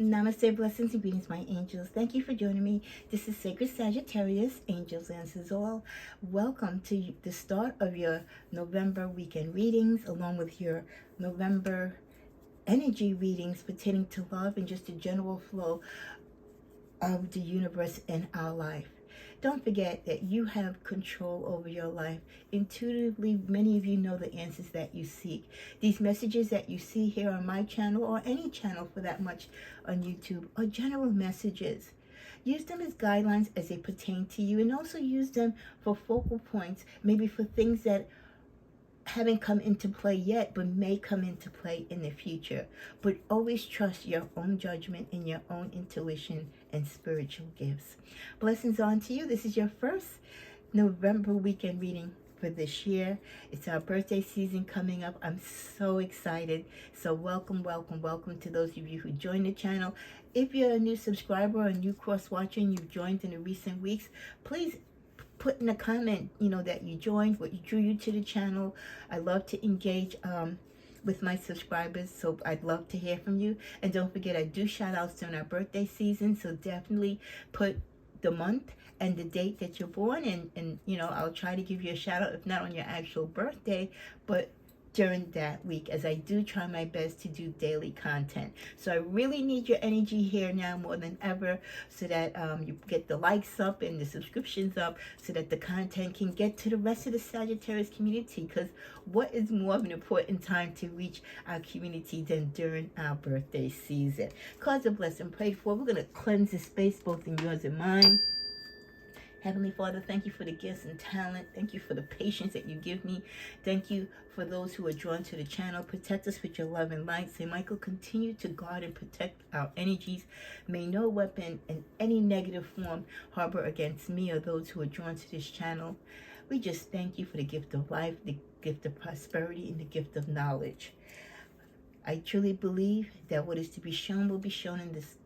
Namaste, blessings and greetings, my angels. Thank you for joining me. This is Sacred Sagittarius, Angels Answers All. Welcome to the start of your November weekend readings, along with your November energy readings pertaining to love and just the general flow of the universe in our life. Don't forget that you have control over your life. Intuitively, many of you know the answers that you seek. These messages that you see here on my channel, or any channel for that much on YouTube, are general messages. Use them as guidelines as they pertain to you, and also use them for focal points, maybe for things that haven't come into play yet, but may come into play in the future. But always trust your own judgment and your own intuition and spiritual gifts. Blessings on to you. This is your first November weekend reading for this year. It's our birthday season coming up. I'm so excited. So welcome to those of you who joined the channel. If you're a new subscriber or a new cross-watcher and you've joined in the recent weeks, please put in a comment, that you joined, what drew you to the channel. I love to engage with my subscribers, so I'd love to hear from you. And don't forget, I do shout outs during our birthday season, so definitely put the month and the date that you're born, and I'll try to give you a shout out, if not on your actual birthday, but during that week, as I do try my best to do daily content. So I really need your energy here now more than ever, so that you get the likes up and the subscriptions up, so that the content can get to the rest of the Sagittarius community. Because what is more of an important time to reach our community than during our birthday season? Cards of blessing prayed for. We're going to cleanse the space, both in yours and mine. Heavenly Father, thank you for the gifts and talent. Thank you for the patience that you give me. Thank you for those who are drawn to the channel. Protect us with your love and light. Saint Michael, continue to guard and protect our energies. May no weapon in any negative form harbor against me or those who are drawn to this channel. We just thank you for the gift of life, the gift of prosperity, and the gift of knowledge. I truly believe that what is to be shown will be shown in this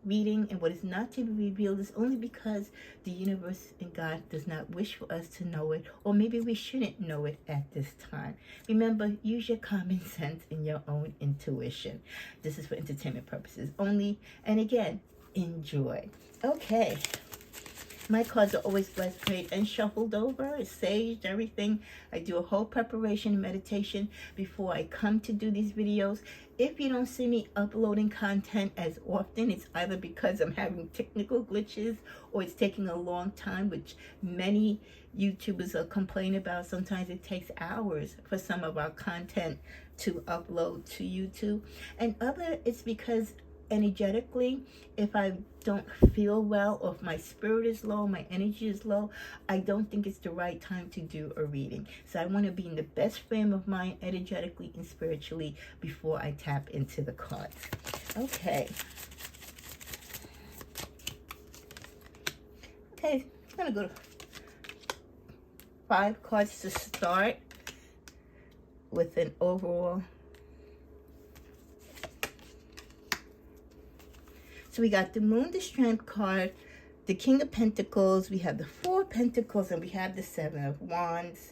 reading, and what is not to be revealed is only because the universe and God does not wish for us to know it, or maybe we shouldn't know it at this time. Remember, use your common sense and your own intuition. This is for entertainment purposes only, and again, enjoy. Okay. My cards are always blessed, prayed, and shuffled over. It's saged, everything. I do a whole preparation and meditation before I come to do these videos. If you don't see me uploading content as often, it's either because I'm having technical glitches or it's taking a long time, which many YouTubers are complaining about. Sometimes it takes hours for some of our content to upload to YouTube. And other, it's because energetically, if I don't feel well, or if my spirit is low, my energy is low, I don't think it's the right time to do a reading. So I want to be in the best frame of mind, energetically and spiritually, before I tap into the cards. Okay. Okay, I'm going to go to 5 cards to start with an overall. So we got the Moon, the Strength card, the King of Pentacles, we have the 4 of Pentacles, and we have the 7 of Wands.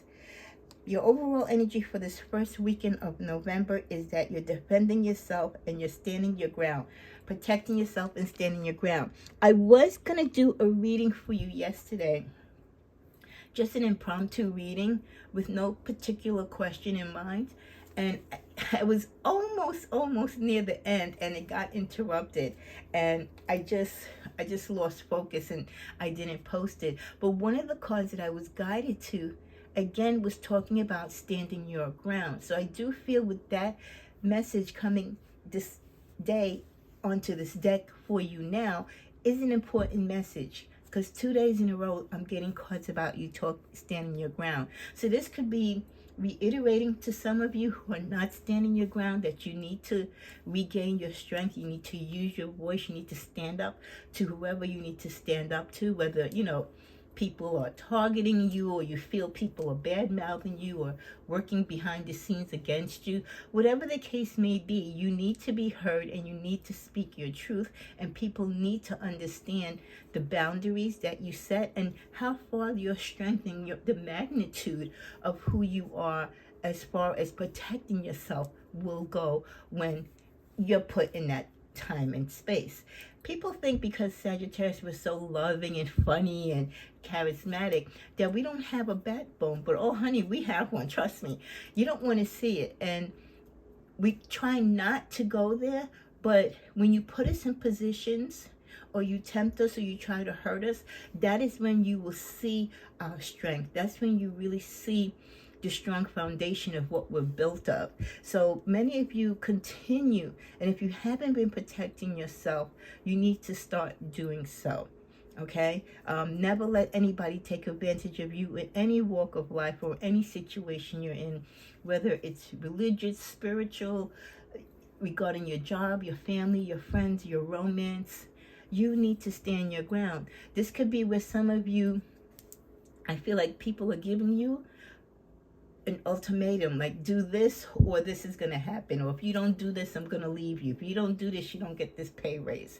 Your overall energy for this first weekend of November is that you're defending yourself and you're standing your ground. Protecting yourself and standing your ground. I was going to do a reading for you yesterday. Just an impromptu reading with no particular question in mind. And I was almost near the end, and it got interrupted, and I just lost focus, and I didn't post it. But one of the cards that I was guided to, again, was talking about standing your ground. So I do feel with that message coming this day onto this deck for you now is an important message. Because 2 days in a row, I'm getting cards about you standing your ground. So this could be reiterating to some of you who are not standing your ground that you need to regain your strength. You need to use your voice. You need to stand up to whoever you need to stand up to, whether, people are targeting you, or you feel people are bad-mouthing you or working behind the scenes against you. Whatever the case may be, you need to be heard, and you need to speak your truth, and people need to understand the boundaries that you set and how far you're strengthening the magnitude of who you are, as far as protecting yourself will go when you're put in that time and space. People think because Sagittarius was so loving and funny and charismatic that we don't have a backbone. But oh, honey, we have one. Trust me. You don't want to see it. And we try not to go there. But when you put us in positions, or you tempt us, or you try to hurt us, that is when you will see our strength. That's when you really see the strong foundation of what we're built of. So many of you continue, and if you haven't been protecting yourself, you need to start doing so. Okay? Never let anybody take advantage of you in any walk of life or any situation you're in, whether it's religious, spiritual, regarding your job, your family, your friends, your romance. You need to stand your ground. This could be where some of you, I feel like people are giving you an ultimatum, like do this or this is going to happen, or if you don't do this, I'm going to leave you. If you don't do this, you don't get this pay raise.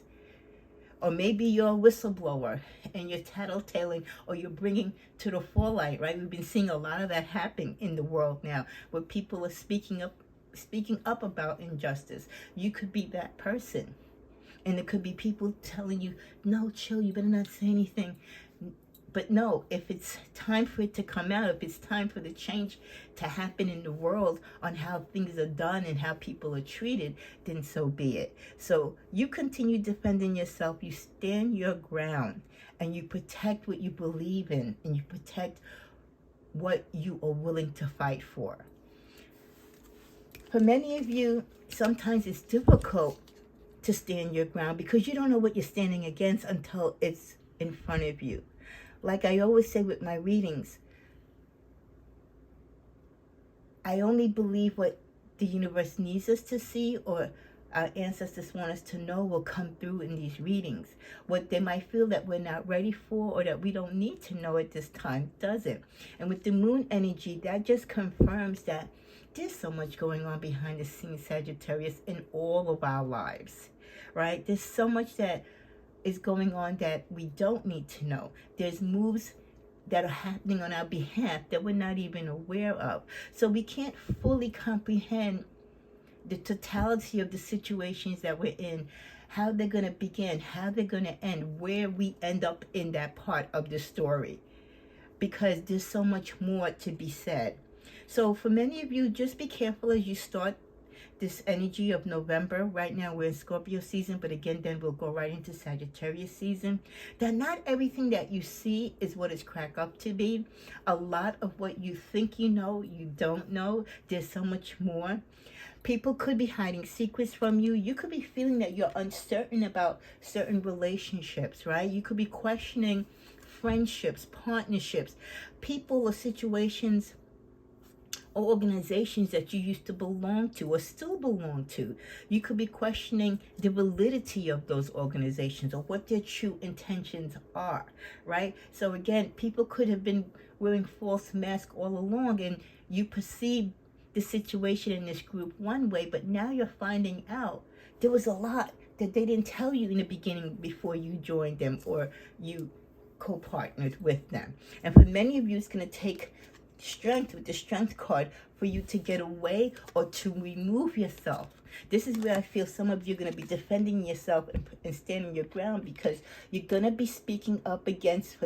Or maybe you're a whistleblower and you're tattletaling, or you're bringing to the forelight, right? We've been seeing a lot of that happen in the world now, where people are speaking up about injustice. You could be that person. And it could be people telling you, no, chill, you better not say anything. But no, if it's time for it to come out, if it's time for the change to happen in the world on how things are done and how people are treated, then so be it. So you continue defending yourself, you stand your ground, and you protect what you believe in, and you protect what you are willing to fight for. For many of you, sometimes it's difficult to stand your ground because you don't know what you're standing against until it's in front of you. Like I always say with my readings, I only believe what the universe needs us to see, or our ancestors want us to know, will come through in these readings. What they might feel that we're not ready for, or that we don't need to know at this time, doesn't. And with the moon energy, that just confirms that there's so much going on behind the scenes, Sagittarius, in all of our lives, right? There's so much that is going on that we don't need to know. There's moves that are happening on our behalf that we're not even aware of. So we can't fully comprehend the totality of the situations that we're in, how they're going to begin, how they're going to end, where we end up in that part of the story, because there's so much more to be said. So for many of you, just be careful as you start this energy of November. Right now we're in Scorpio season, but again, then we'll go right into Sagittarius season. That not everything that you see is what it's cracked up to be. A lot of what you think you know, you don't know. There's so much more. People could be hiding secrets from you. You could be feeling that you're uncertain about certain relationships, right? You could be questioning friendships, partnerships, people or situations or organizations that you used to belong to or still belong to. You could be questioning the validity of those organizations or what their true intentions are, right? So again, people could have been wearing false masks all along, and you perceive the situation in this group one way, but now you're finding out there was a lot that they didn't tell you in the beginning before you joined them or you co-partnered with them. And for many of you, it's going to take strength with the strength card for you to get away or to remove yourself. This is where I feel some of you are going to be defending yourself and standing your ground, because you're going to be speaking up against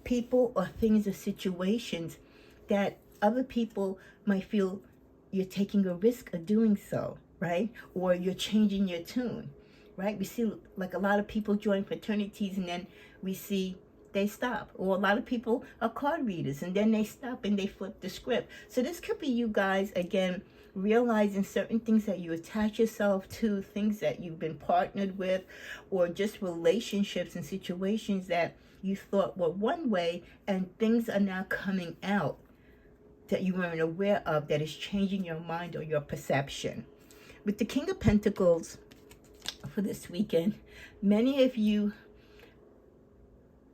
people or things or situations that other people might feel you're taking a risk of doing so, right? Or you're changing your tune, right? We see like a lot of people join fraternities and then we see they stop. Or a lot of people are card readers and then they stop and they flip the script. So this could be you guys, again, realizing certain things that you attach yourself to, things that you've been partnered with, or just relationships and situations that you thought were one way and things are now coming out that you weren't aware of, that is changing your mind or your perception. With the King of Pentacles for this weekend, many of you,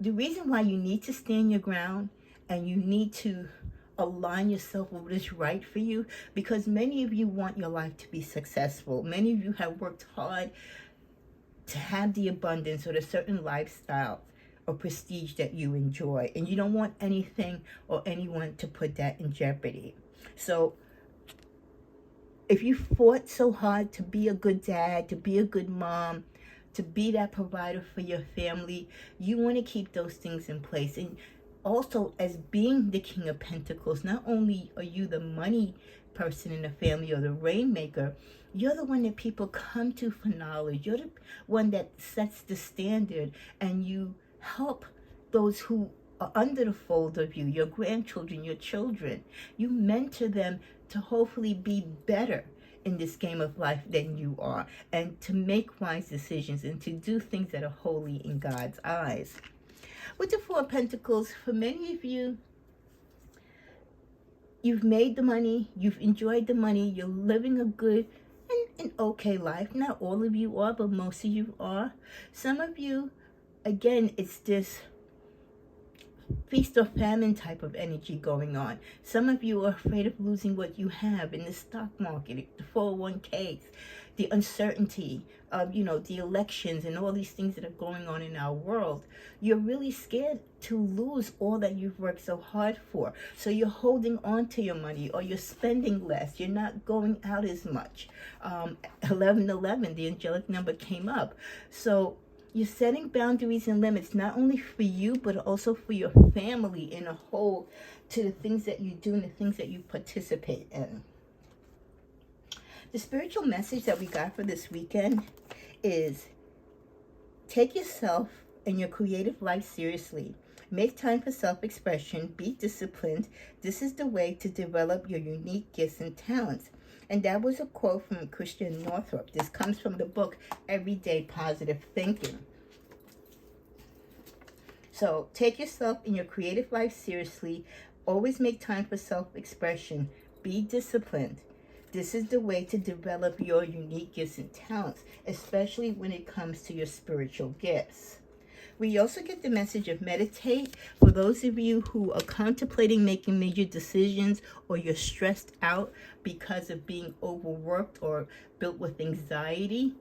the reason why you need to stand your ground and you need to align yourself with what is right for you, because many of you want your life to be successful. Many of you have worked hard to have the abundance or the certain lifestyle or prestige that you enjoy, and you don't want anything or anyone to put that in jeopardy. So if you fought so hard to be a good dad, to be a good mom, to be that provider for your family, you want to keep those things in place. And also, as being the King of Pentacles, not only are you the money person in the family or the rainmaker, you're the one that people come to for knowledge. You're the one that sets the standard, and you help those who are under the fold of you, your grandchildren, your children. You mentor them to hopefully be better in this game of life than you are, and to make wise decisions and to do things that are holy in God's eyes. With the Four of Pentacles, for many of you, you've made the money, you've enjoyed the money, you're living a good and okay life. Not all of you are, but most of you are. Some of you, again, it's this feast or famine type of energy going on. Some of you are afraid of losing what you have in the stock market, the 401ks, the uncertainty of, the elections and all these things that are going on in our world. You're really scared to lose all that you've worked so hard for. So you're holding on to your money, or you're spending less. You're not going out as much. 1111, the angelic number came up. So you're setting boundaries and limits, not only for you, but also for your family in a whole, to the things that you do and the things that you participate in. The spiritual message that we got for this weekend is: take yourself and your creative life seriously. Make time for self-expression. Be disciplined. This is the way to develop your unique gifts and talents. And that was a quote from Christian Northrup. This comes from the book Everyday Positive Thinking. So take yourself and your creative life seriously. Always make time for self-expression. Be disciplined. This is the way to develop your unique gifts and talents, especially when it comes to your spiritual gifts. We also get the message of meditate. For those of you who are contemplating making major decisions, or you're stressed out because of being overworked or built with anxiety,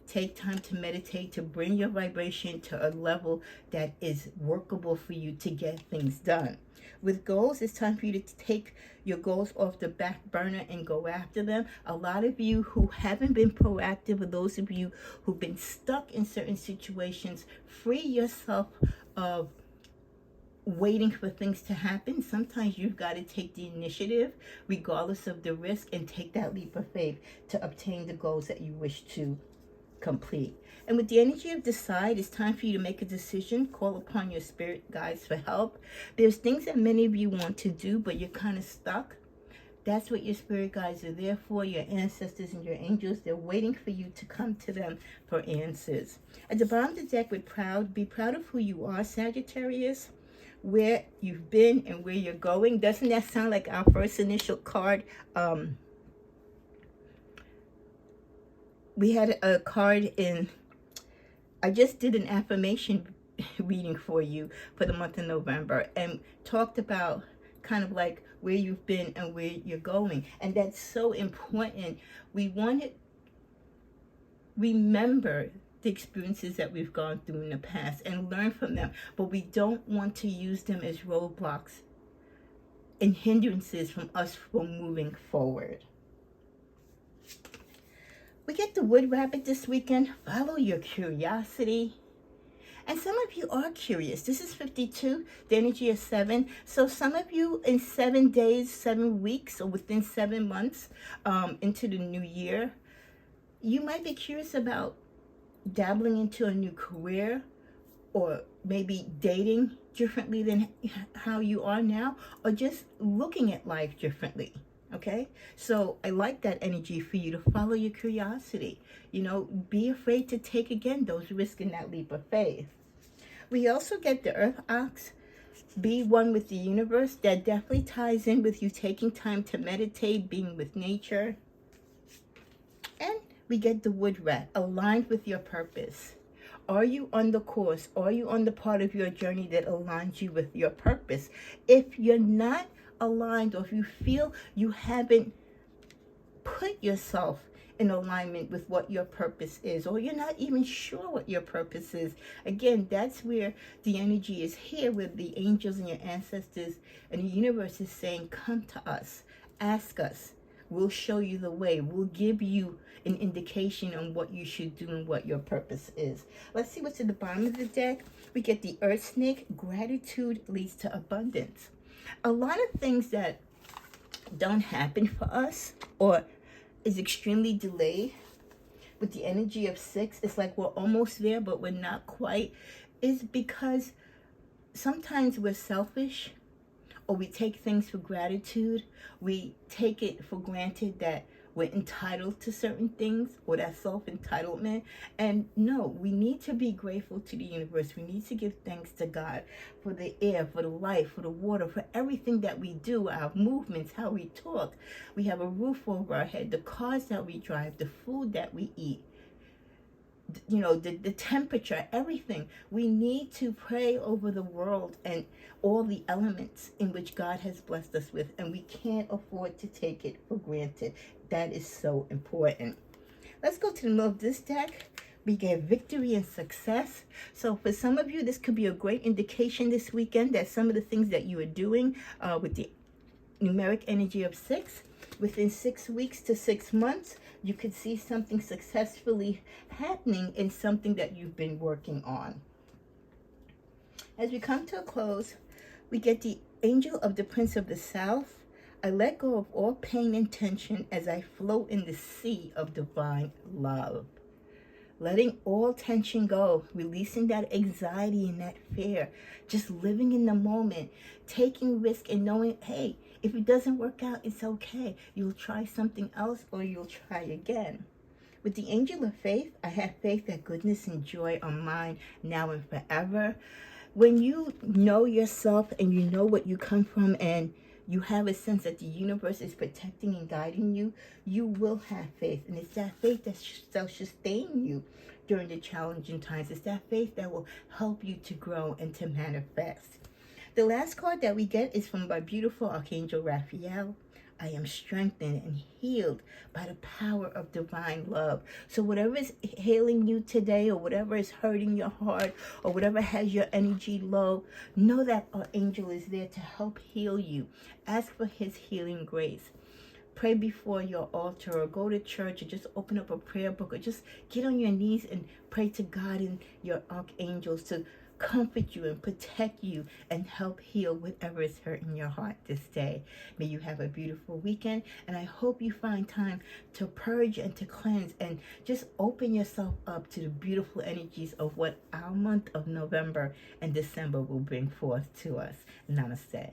take time to meditate, to bring your vibration to a level that is workable for you to get things done. With goals, it's time for you to take your goals off the back burner and go after them. A lot of you who haven't been proactive, or those of you who've been stuck in certain situations, free yourself of waiting for things to happen. Sometimes you've got to take the initiative, regardless of the risk, and take that leap of faith to obtain the goals that you wish to complete. And with the energy of decide, it's time for you to make a decision. Call upon your spirit guides for help. There's things that many of you want to do, but you're kind of stuck. That's what your spirit guides are there for. Your ancestors and your angels, they're waiting for you to come to them for answers. At the bottom of the deck, with proud, be proud of who you are, Sagittarius, where you've been and where you're going. Doesn't that sound like our first initial card? We had a card in, I just did an affirmation reading for you for the month of November, and talked about kind of like where you've been and where you're going. And that's so important. We want to remember the experiences that we've gone through in the past and learn from them, but we don't want to use them as roadblocks and hindrances from us from moving forward. We get the Wood Rabbit this weekend. Follow your curiosity. And some of you are curious. This is 52, the energy of 7. So some of you in 7 days, 7 weeks, or within 7 months into the new year, you might be curious about dabbling into a new career, or maybe dating differently than how you are now, or just looking at life differently. Okay, so I like that energy for you to follow your curiosity. Be afraid to take again those risks in that leap of faith. We also get the Earth Ox, be one with the universe. That definitely ties in with you taking time to meditate, being with nature. And we get the Wood Rat, aligned with your purpose. Are you on the course? Are you on the part of your journey that aligns you with your purpose? If you're not aligned, or if you feel you haven't put yourself in alignment with what your purpose is, or you're not even sure what your purpose is, again, that's where the energy is here, where the angels and your ancestors and the universe is saying, come to us, ask us, We'll show you the way. We'll give you an indication on what you should do and what your purpose is. Let's see what's in the bottom of the deck. We get the Earth Snake. Gratitude leads to abundance. A lot of things that don't happen for us or is extremely delayed with the energy of 6, it's like we're almost there but we're not quite, is because sometimes we're selfish, or we take things for gratitude. We take it for granted that we're entitled to certain things, or that self-entitlement. And no, we need to be grateful to the universe. We need to give thanks to God for the air, for the life, for the water, for everything that we do, our movements, how we talk. We have a roof over our head, the cars that we drive, the food that we eat, the temperature, everything. We need to pray over the world and all the elements in which God has blessed us with, and we can't afford to take it for granted. That is so important. Let's go to the middle of this deck. We get victory and success. So for some of you, this could be a great indication this weekend that some of the things that you are doing with the numeric energy of 6, within 6 weeks to 6 months, you could see something successfully happening in something that you've been working on. As we come to a close, we get the Angel of the Prince of the South. I let go of all pain and tension as I float in the sea of divine love. Letting all tension go, releasing that anxiety and that fear, just living in the moment, taking risk and knowing, hey, if it doesn't work out, it's okay. You'll try something else or you'll try again. With the Angel of Faith, I have faith that goodness and joy are mine now and forever. When you know yourself and you know what you come from, and you have a sense that the universe is protecting and guiding you, you will have faith. And it's that faith that shall sustain you during the challenging times. It's that faith that will help you to grow and to manifest. The last card that we get is from my beautiful Archangel Raphael. I am strengthened and healed by the power of divine love. So whatever is healing you today, or whatever is hurting your heart, or whatever has your energy low, know that our angel is there to help heal you. Ask for his healing grace. Pray before your altar, or go to church, or just open up a prayer book, or just get on your knees and pray to God and your archangels to comfort you and protect you and help heal whatever is hurting your heart this day. May you have a beautiful weekend, and I hope you find time to purge and to cleanse and just open yourself up to the beautiful energies of what our month of November and December will bring forth to us. Namaste.